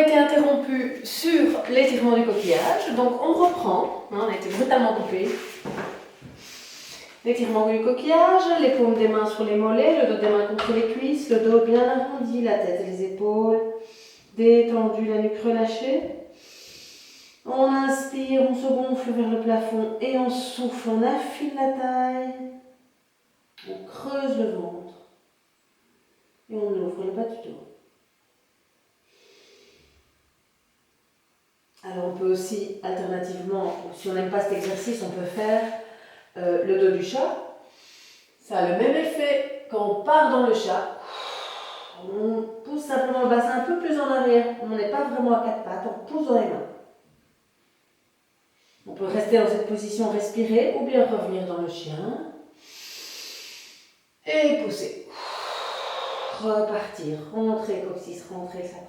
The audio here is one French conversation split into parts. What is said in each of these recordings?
été interrompu sur l'étirement du coquillage, donc on reprend, on a été brutalement coupé. L'étirement du coquillage, les paumes des mains sur les mollets, le dos des mains contre les cuisses, le dos bien arrondi, la tête et les épaules détendues, la nuque relâchée. On inspire, on se gonfle vers le plafond et on souffle, on affine la taille, on creuse le ventre et on ouvre le bas du dos. Alors on peut aussi, alternativement, si on n'aime pas cet exercice, on peut faire le dos du chat. Ça a le même effet quand on part dans le chat. On pousse simplement le bassin un peu plus en arrière. On n'est pas vraiment à quatre pattes, on pousse dans les mains. On peut rester dans cette position, respirer, ou bien revenir dans le chien. Et pousser. Repartir, rentrer le coccyx, rentrer le sacrum.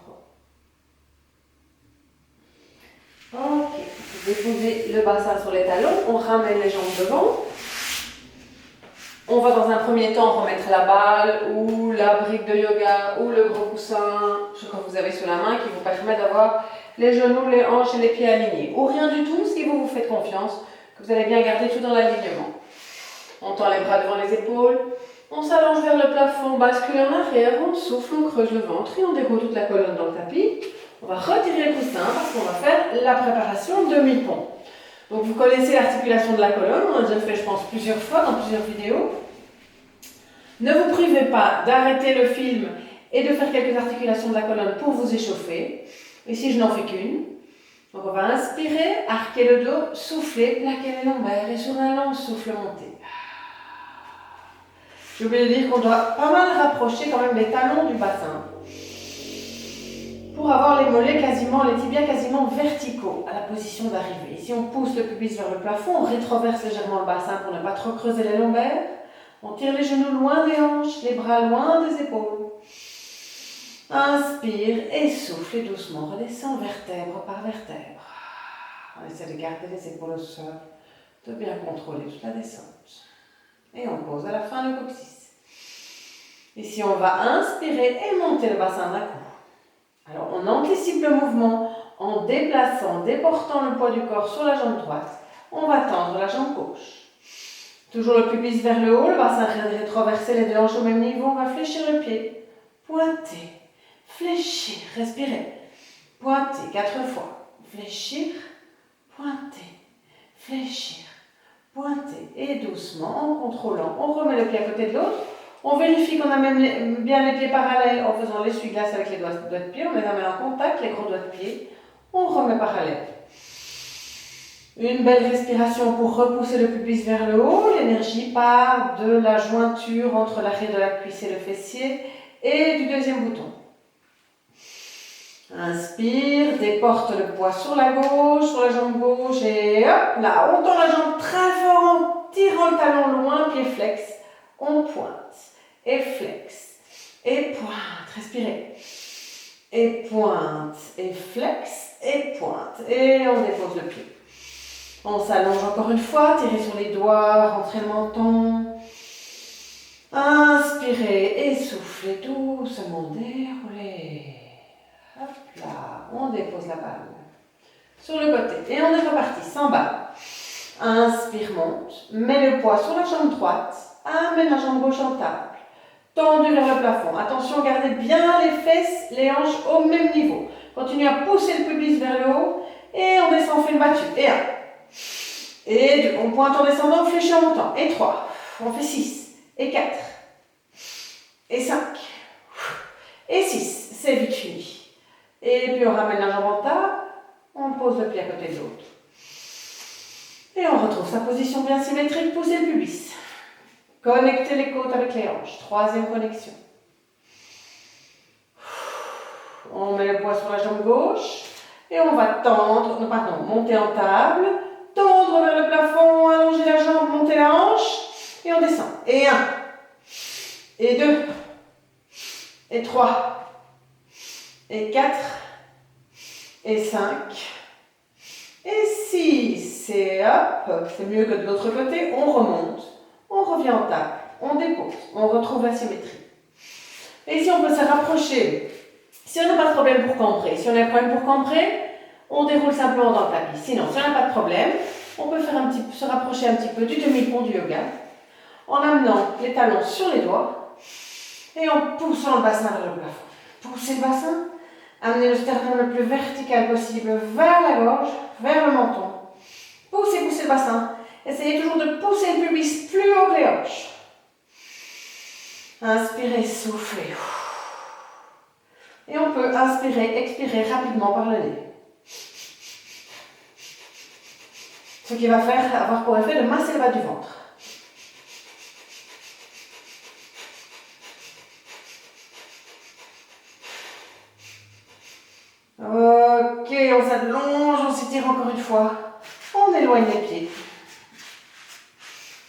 Ok, vous déposez le bassin sur les talons, on ramène les jambes devant. On va dans un premier temps remettre la balle ou la brique de yoga ou le gros coussin, ce que vous avez sous la main qui vous permet d'avoir les genoux, les hanches et les pieds alignés. Ou rien du tout si vous vous faites confiance, que vous allez bien garder tout dans l'alignement. On tend les bras devant les épaules, on s'allonge vers le plafond, bascule en arrière, on souffle, on creuse le ventre et on déroule toute la colonne dans le tapis. On va retirer le coussin parce qu'on va faire la préparation demi-pont. Donc vous connaissez l'articulation de la colonne, on a déjà fait je pense plusieurs fois dans plusieurs vidéos. Ne vous privez pas d'arrêter le film et de faire quelques articulations de la colonne pour vous échauffer. Ici je n'en fais qu'une. Donc on va inspirer, arquer le dos, souffler, plaquer les lombaires et sur un long souffle monter. J'ai oublié de dire qu'on doit pas mal rapprocher quand même les talons du bassin pour avoir les mollets quasiment, les tibias quasiment verticaux à la position d'arrivée. Ici on pousse le pubis vers le plafond, on rétroverse légèrement le bassin pour ne pas trop creuser les lombaires. On tire les genoux loin des hanches, les bras loin des épaules. Inspire et souffle et doucement redescend vertèbre par vertèbre. On essaie de garder les épaules au sol, de bien contrôler toute la descente. Et on pose à la fin le coccyx. Ici on va inspirer et monter le bassin d'un coup. Alors on anticipe le mouvement en déplaçant, déportant le poids du corps sur la jambe droite. On va tendre la jambe gauche. Toujours le pubis vers le haut, le bassin rétroversé, les deux hanches au même niveau. On va fléchir le pied. Pointer, fléchir, respirer. Pointer 4 fois. Fléchir, pointer, fléchir, pointer. Et doucement, en contrôlant, on remet le pied à côté de l'autre. On vérifie qu'on a même bien les pieds parallèles en faisant l'essuie-glace avec les doigts de pied. On les amène en contact, les gros doigts de pied. On remet parallèle. Une belle respiration pour repousser le pubis vers le haut. L'énergie part de la jointure entre l'arrière de la cuisse et le fessier et du deuxième bouton. Inspire, déporte le poids sur la gauche, sur la jambe gauche et hop, là, on tend la jambe très fort en tirant le talon loin, pied flex. On pointe et flex et pointe, respirez. Et pointe et flex et pointe et on dépose le pied. On s'allonge encore une fois, tirez sur les doigts, rentrez le menton. Inspirez et soufflez doucement, déroulez. Hop là, on dépose la balle sur le côté et on est reparti sans balle. Inspire, monte, mets le poids sur la jambe droite, amène la jambe gauche en table. Tendu vers le plafond. Attention, gardez bien les fesses, les hanches au même niveau. Continuez à pousser le pubis vers le haut et on descend, on fait une battue. Et 1. Et 2, on pointe en descendant, on fléchit en montant. Et 3, on fait 6. Et 4. Et 5. Et 6, c'est vite fini. Et puis on ramène la jambe en table, on pose le pied à côté de l'autre. Et on retrouve sa position bien symétrique, poussez le pubis. Connectez les côtes avec les hanches. 3e connexion. On met le poids sur la jambe gauche et on va monter en table, tendre vers le plafond, allonger la jambe, monter la hanche et on descend. Et 1, et 2, et 3, et 4, et 5, et 6. Et hop, c'est mieux que de l'autre côté, on remonte. On revient en table, on dépose, on retrouve la symétrie. Et ici, on peut se rapprocher Si on n'a pas de problème pour cambrer, on déroule simplement dans le tapis. Sinon, si on n'a pas de problème, on peut se rapprocher un petit peu du demi-pont du yoga en amenant les talons sur les doigts et en poussant le bassin vers le plafond. Poussez le bassin, amenez le sternum le plus vertical possible vers la gorge, vers le menton. Poussez le bassin. Essayez toujours de pousser le pubis plus haut que les hanches. Inspirez, soufflez. Et on peut inspirer, expirer rapidement par le nez. Ce qui va avoir pour effet de masser le bas du ventre. Ok, on s'allonge, on s'étire encore une fois. On éloigne les pieds.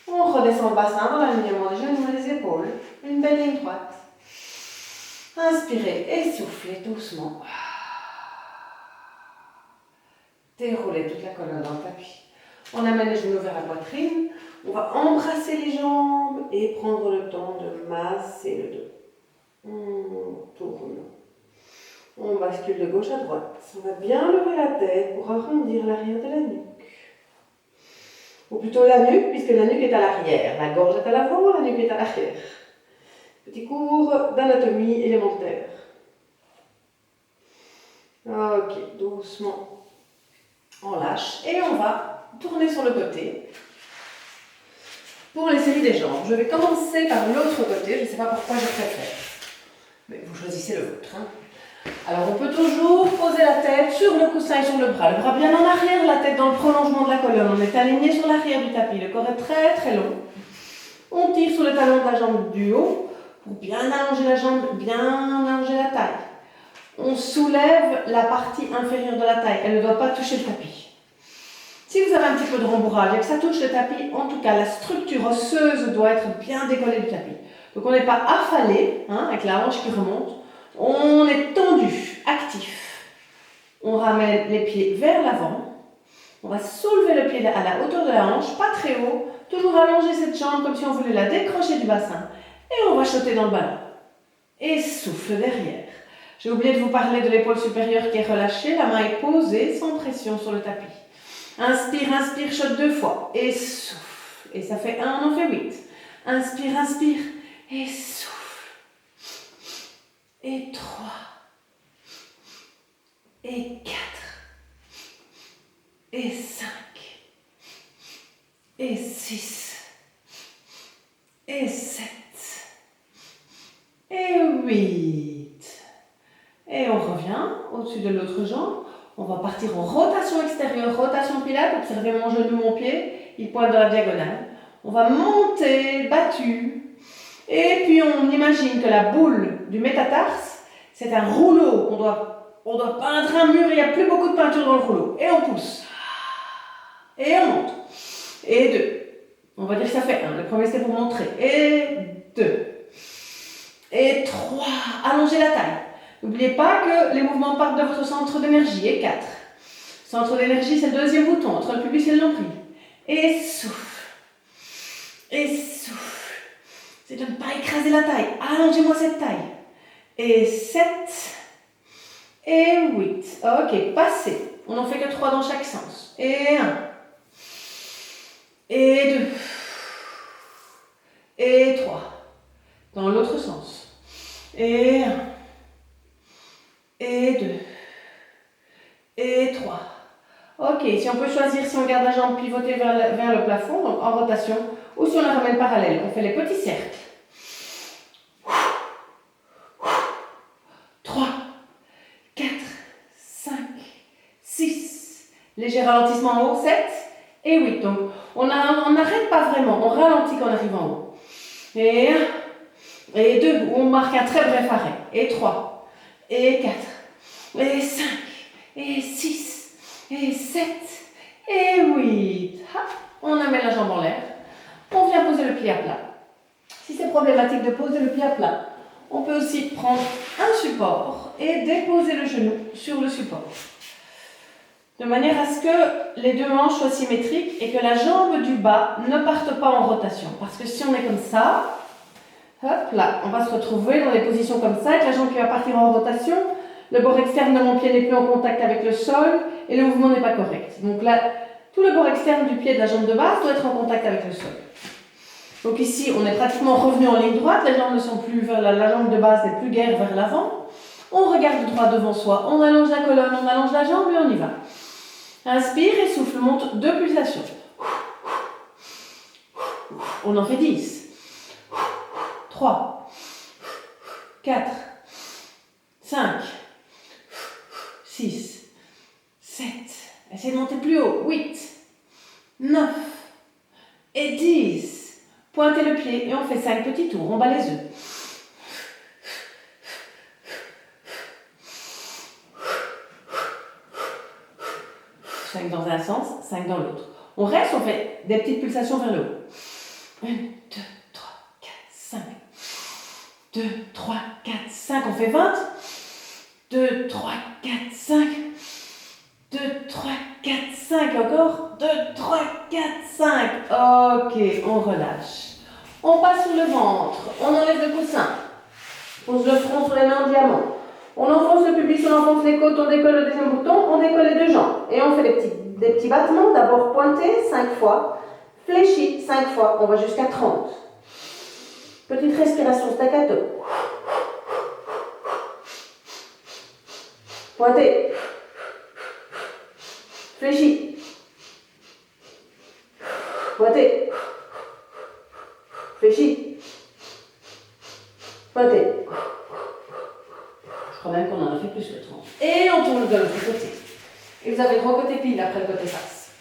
On redescend le bassin dans l'alignement des genoux et des épaules. Une belle ligne droite. Inspirez et soufflez doucement. Déroulez toute la colonne dans le tapis. On amène les genoux vers la poitrine. On va embrasser les jambes et prendre le temps de masser le dos. On tourne. On bascule de gauche à droite. On va bien lever la tête pour arrondir l'arrière de la nuque. Ou plutôt la nuque, puisque la nuque est à l'arrière. La gorge est à l'avant, la nuque est à l'arrière. Petit cours d'anatomie élémentaire. Ok, doucement. On lâche et on va tourner sur le côté pour les séries des jambes. Je vais commencer par l'autre côté. Je ne sais pas pourquoi je préfère. Mais vous choisissez le vôtre. Alors on peut toujours poser la tête sur le coussin et sur le bras bien en arrière, la tête dans le prolongement de la colonne. On est aligné sur l'arrière du tapis, le corps est très très long. On tire sur le talon de la jambe du haut pour bien allonger la jambe, bien allonger la taille. On soulève la partie inférieure de la taille, elle ne doit pas toucher le tapis. Si vous avez un petit peu de rembourrage et que ça touche le tapis, en tout cas la structure osseuse doit être bien décollée du tapis. Donc on n'est pas affalé, avec la hanche qui remonte. On est tendu, actif. On ramène les pieds vers l'avant. On va soulever le pied à la hauteur de la hanche, pas très haut. Toujours allonger cette jambe comme si on voulait la décrocher du bassin. Et on va sauter dans le ballon. Et souffle derrière. J'ai oublié de vous parler de l'épaule supérieure qui est relâchée. La main est posée sans pression sur le tapis. Inspire, inspire, saute 2 fois. Et souffle. Et ça fait 1, on en fait 8. Inspire, inspire. Et souffle. Et 3, et 4, et 5, et 6, et 7, et 8. Et on revient au-dessus de l'autre jambe. On va partir en rotation extérieure, rotation pilates. Observez mon genou, mon pied, il pointe dans la diagonale. On va monter, battu. Et puis on imagine que la boule du métatarse, c'est un rouleau qu'on doit peindre un mur, il n'y a plus beaucoup de peinture dans le rouleau. Et on pousse. Et on monte. Et 2. On va dire que ça fait 1. Le premier c'est pour montrer. Et 2. Et 3. Allongez la taille. N'oubliez pas que les mouvements partent de votre centre d'énergie. Et 4. Centre d'énergie, c'est le deuxième bouton, entre le pubis et le nombril. Et souffle. Et souffle. C'est de ne pas écraser la taille. Allongez-moi cette taille. Et 7. Et 8. Ok, passez. On n'en fait que 3 dans chaque sens. Et 1. Et 2. Et 3. Dans l'autre sens. Et 1. Et 2. Et 3. Ok, si on peut choisir si on garde la jambe pivotée vers le plafond, donc en rotation, ou si on la ramène parallèle, on fait les petits cercles. 3, 4, 5, 6. Léger ralentissement en haut, 7 et 8. Donc on n'arrête pas vraiment, on ralentit quand on arrive en haut. Et 1, et 2, où on marque un très bref arrêt. Et 3, et 4, et 5, et 6, et 7, et 8. On amène la jambe en l'air. On vient poser le pied à plat. Si c'est problématique de poser le pied à plat, on peut aussi prendre un support et déposer le genou sur le support. De manière à ce que les deux hanches soient symétriques et que la jambe du bas ne parte pas en rotation. Parce que si on est comme ça, hop là, on va se retrouver dans des positions comme ça, avec la jambe qui va partir en rotation. le bord externe de mon pied n'est plus en contact avec le sol et le mouvement n'est pas correct. Donc là, tout le bord externe du pied de la jambe de base doit être en contact avec le sol. Donc ici, on est pratiquement revenu en ligne droite, les jambes ne sont plus vers la jambe de base n'est plus guère vers l'avant. On regarde droit devant soi, on allonge la colonne, on allonge la jambe et on y va. Inspire et souffle, monte 2 pulsations. On en fait 10. 3, 4, 5, 6, 7. Essayez de monter plus haut. 8, 9 et 10. Pointez le pied et on fait 5 petits tours. On bat les œufs. 5 dans un sens, 5 dans l'autre. On reste, on fait des petites pulsations vers le haut. 1, 2, 3, 4, 5. 2, 3, 4, 5. On fait 20. 2, 3, 4, 5. 2, 3, 4, 5. Encore. 2, 3, 4, 5. Ok, on relâche. On passe sur le ventre. On enlève le coussin. On pose le front sur les mains en diamant. On enfonce le pubis, on enfonce les côtes, on décolle le deuxième bouton, on décolle les deux jambes. Et on fait des petits battements. D'abord pointé 5 fois. Fléchi 5 fois. On va jusqu'à 30. Petite respiration staccato. Pointé. Fléchi. Pointé. Fléchi. Pointé. Je crois même qu'on en a fait plus que 30. Et on tourne de l'autre côté. Et vous avez le droit côté pile après le côté face.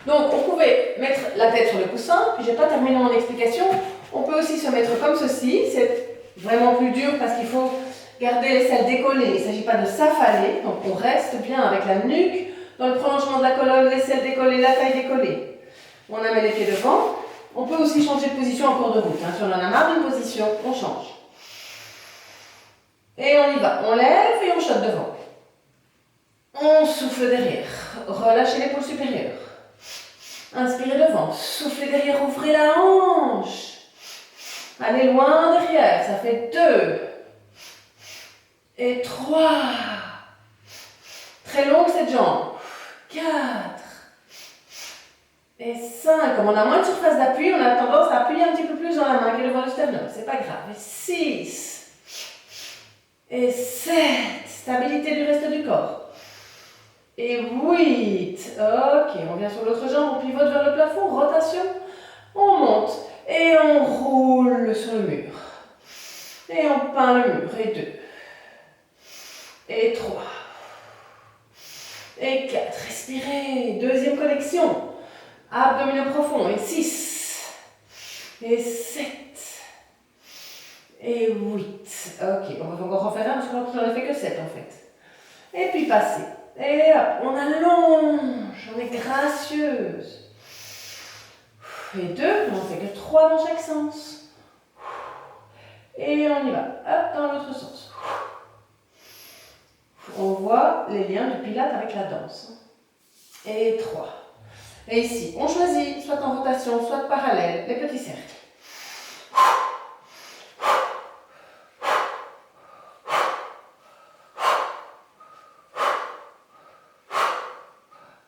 Donc, on pouvait mettre la tête sur le coussin, puis je n'ai pas terminé mon explication. On peut aussi se mettre comme ceci. C'est vraiment plus dur parce qu'il faut garder les selles décollées. Il ne s'agit pas de s'affaler. Donc, on reste bien avec la nuque dans le prolongement de la colonne, les selles décollées, la taille décollée. On amène les pieds devant. On peut aussi changer de position en cours de route. Si on en a marre d'une position, on change. Et on y va. On lève et on choque devant. On souffle derrière. Relâchez l'épaule supérieure. Inspirez devant. Soufflez derrière. Ouvrez la hanche. Allez loin derrière. Ça fait 2. Et 3. Très longue cette jambe. 4. Et 5. Comme on a moins de surface d'appui, on a tendance à appuyer un petit peu plus dans la main qui est devant le sternum. C'est pas grave. Et 6. Et 7. Stabilité du reste du corps. Et 8. Ok, on vient sur l'autre jambe, on pivote vers le plafond, rotation. On monte et on roule sur le mur. Et on peint le mur. Et 2. Et 3. Et 4. Respirez. Deuxième connexion. Abdominaux profonds. Et 6. Et 7. Et 8. Ok, on va encore en faire un parce qu'on n'en a fait que 7 en fait. Et puis passer. Et hop, on allonge. On est gracieuse. Et 2, on n'en fait que 3 dans chaque sens. Et on y va. Hop, dans l'autre sens. On voit les liens du pilate avec la danse. Et 3. Et ici, on choisit, soit en rotation, soit parallèle, les petits cercles.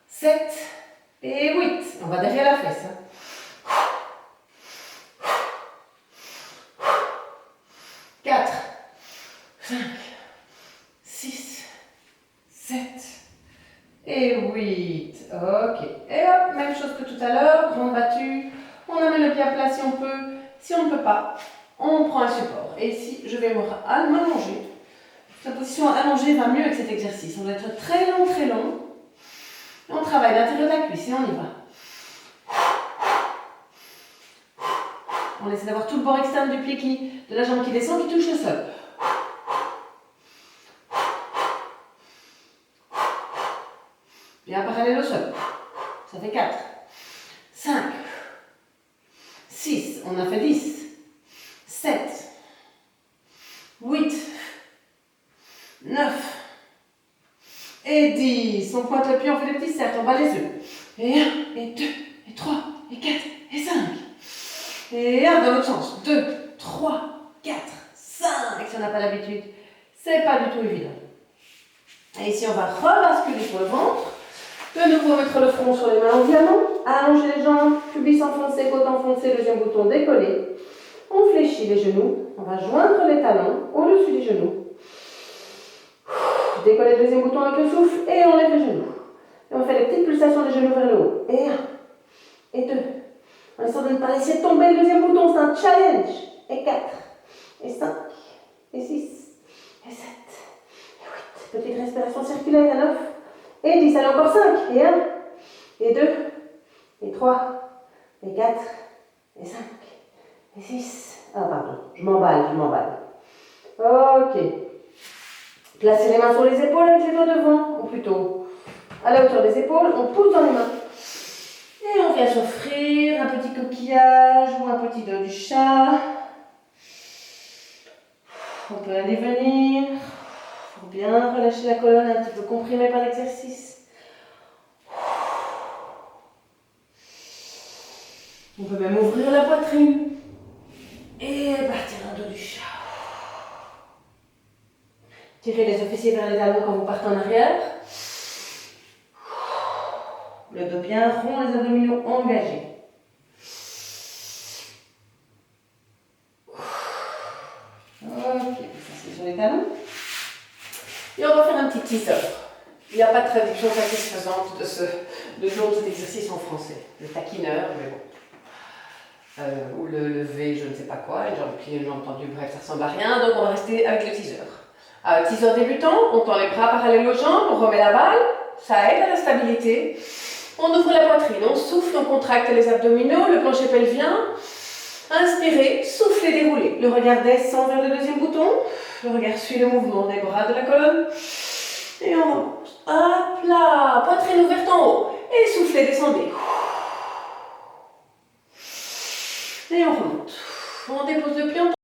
7 et 8. On va derrière la fesse. 4, 5, 6, 7 et 8. Ok. Et hop, même chose que tout à l'heure, grande battue. On amène le pied à plat si on peut. Si on ne peut pas, on prend un support. Et ici, je vais m'allonger. Cette position allongée va mieux avec cet exercice. On doit être très long, très long. Et on travaille l'intérieur de la cuisse et on y va. On essaie d'avoir tout le bord externe du pied de la jambe qui descend, qui touche le sol. Bien parallèle au sol. Ça fait 4, 5, 6, on a fait 10, 7, 8, 9 et 10. On pointe le pied, on fait des petits cercles, on bat les œufs. Et 1, et 2, et 3, et 4, et 5. Et 1 dans l'autre sens. 2, 3, 4, 5. Si on n'a pas l'habitude. C'est pas du tout évident. Et ici, on va rebasculer sur le ventre. De nouveau, mettre le front sur les mains en diamant. Allonger les jambes, pubis enfoncé, côte enfoncée, deuxième bouton décollé. On fléchit les genoux. On va joindre les talons au-dessus des genoux. Décoller le deuxième bouton avec le souffle et on lève les genoux. Et on fait les petites pulsations des genoux vers le haut. Et 1, et 2. En essayant de ne pas laisser tomber le deuxième bouton, c'est un challenge. Et 4, et 5, et 6, et 7, et 8. Petite respiration circulaire à 9, et 10. Allez, encore 5, et 1, et 2, et 3, et 4, et 5, et 6. Ah, pardon, je m'emballe. Ok. Placez les mains sur les épaules avec les doigts devant, ou plutôt à la hauteur des épaules, on pousse dans les mains. Et on vient s'offrir un petit coquillage ou un petit dos du chat. On peut aller venir. Il faut bien relâcher la colonne, un petit peu comprimée par l'exercice. On peut même ouvrir la poitrine. Et partir un dos du chat. Tirez les fessiers vers les talons quand vous partez en arrière. Le dos bien rond, les abdominaux engagés. Ok, c'est sur les talons. Et on va faire un petit teaser. Il n'y a pas de traduction satisfaisante de nom de cet exercice en français. Le taquineur, mais bon. Ou le lever, je ne sais pas quoi, une jambe pliée, une jambe tendue, bref, ça ressemble à rien, donc on va rester avec le teaser. Teaser débutant, on tend les bras parallèles aux jambes, on remet la balle, ça aide à la stabilité. On ouvre la poitrine, on souffle, on contracte les abdominaux, le plancher pelvien. Inspirez, soufflez, déroulez. Le regard descend vers le deuxième bouton. Le regard suit le mouvement des bras de la colonne. Et on remonte. Hop là, poitrine ouverte en haut. Et soufflez, descendez. Et on remonte. On dépose le pied, on